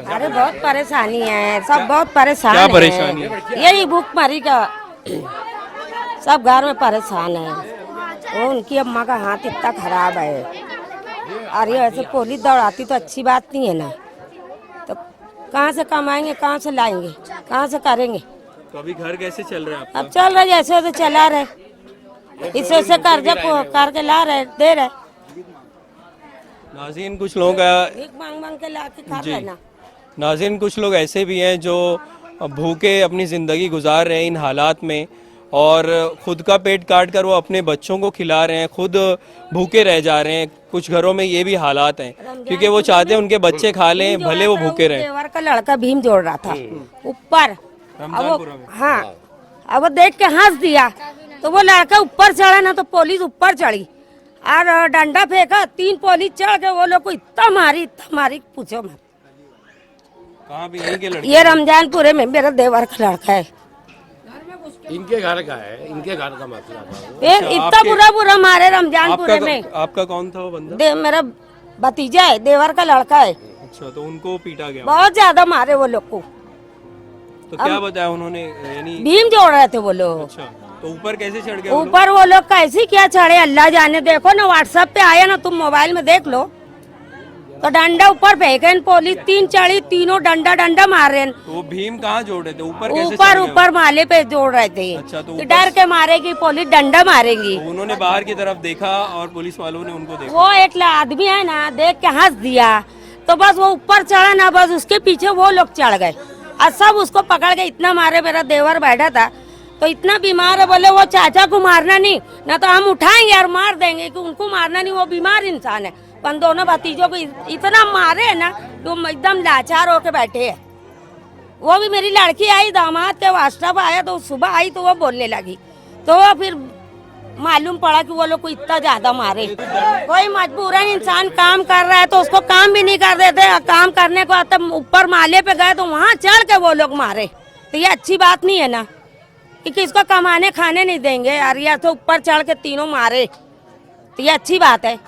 अरे बहुत परेशानी है, सब बहुत परेशान क्या है। परेशानी है? यही भूखमरी का, सब घर में परेशान है। उनकी अम्मा का हाथ इतना खराब है, और ये ऐसे पुलिस दौड़ाती तो अच्छी बात नहीं है ना। तो कहाँ से कमाएंगे, कहाँ से लाएंगे, कहाँ से करेंगे? तो अभी घर कैसे चल रहा है आपका? अब चल रहे जैसे तो चला रहे, इससे कर्जा करके ला रहे, दे रहे, नाज़रीन कुछ लोग भीख मांग मांग के ला के खा जी। रहे ना। नाज़रीन कुछ लोग ऐसे भी हैं जो भूखे अपनी ज़िंदगी गुजार रहे हैं इन हालात में, और खुद का पेट काट कर वो अपने बच्चों को खिला रहे हैं, खुद भूखे रह जा रहे हैं। कुछ घरों में ये भी हालात हैं क्योंकि वो चाहते हैं उनके बच्चे खा लें, भले वो भूखे रहें। देवर का लड़का भीम जोड़ रहा था ऊपर, अब रमजानपुरा में। हाँ, अब वो देख के हंस दिया तो वो लड़का ऊपर चढ़ा ना, तो पुलिस ऊपर चढ़ी और डंडा फेंका, 3 पुलिस चढ़ के वो लोग को इतना मारी पूछो मत। कहाँ भी यहीं के लड़के? ये रमजानपुरे में मेरा देवर का लड़का है। इनके घर का है, इनके घर का मसला था। फिर इतना बुरा मारे रमजानपुरे में। आपका कौन था वो बंदा? मेरा भतीजा है, देवर का लड़का है। अच्छा, तो उनको पीटा गया? बहुत ज्यादा मारे वो लोग को। तो क्या बताया उन्होंने, यानी? भीम जोड़ रहे थे वो लोग। अच्छा, तो ऊपर कैसे चढ़ गए वो लोग? ऊपर वो लोग कैसे क्या चढ़े अल्लाह जाने। देखो ना व्हाट्सएप पे आया ना, तुम मोबाइल में देख लो, तो डंडा ऊपर फेंके पुलिस, 3 चढ़ी, तीनों डंडा मार रहे हैं। तो वो भीम कहाँ जोड़ रहे थे? ऊपर कैसे चढ़ ऊपर गए? ऊपर माले पे जोड़ रहे थे। अच्छा, तो कि डर के मारेगी पुलिस, डंडा मारेगी। तो उन्होंने बाहर की तरफ देखा और पुलिस वालों ने उनको देखा। वो एक आदमी है ना, देख के हंस दिया, तो बस वो ऊपर चढ़ा ना, बस उसके पीछे वो लोग चढ़ गए और सब उसको पकड़ के इतना मारे। मेरा देवर बैठा था तो इतना बीमार है, बोले वो चाचा को मारना नहीं, ना तो हम उठाएंगे और मार देंगे, कि उनको मारना नहीं, वो बीमार इंसान है। पर दोनों भतीजों को इतना मारे है ना, तो एकदम लाचार होके बैठे हैं। वो भी मेरी लड़की आई, दामाद के व्हाट्सएप आया तो सुबह आई तो वो बोलने लगी, तो वो फिर मालूम पड़ा कि वो लोग को इतना ज्यादा मारे। कोई मजबूरन इंसान काम कर रहा है तो उसको काम भी नहीं कर देते, काम करने को तब ऊपर माले पे गए तो वहाँ चढ़ के वो लोग मारे। तो ये अच्छी बात नहीं है ना, कि किसको कमाने खाने नहीं देंगे यार, या तो ऊपर चढ़ के तीनों मारे, तो ये अच्छी बात है?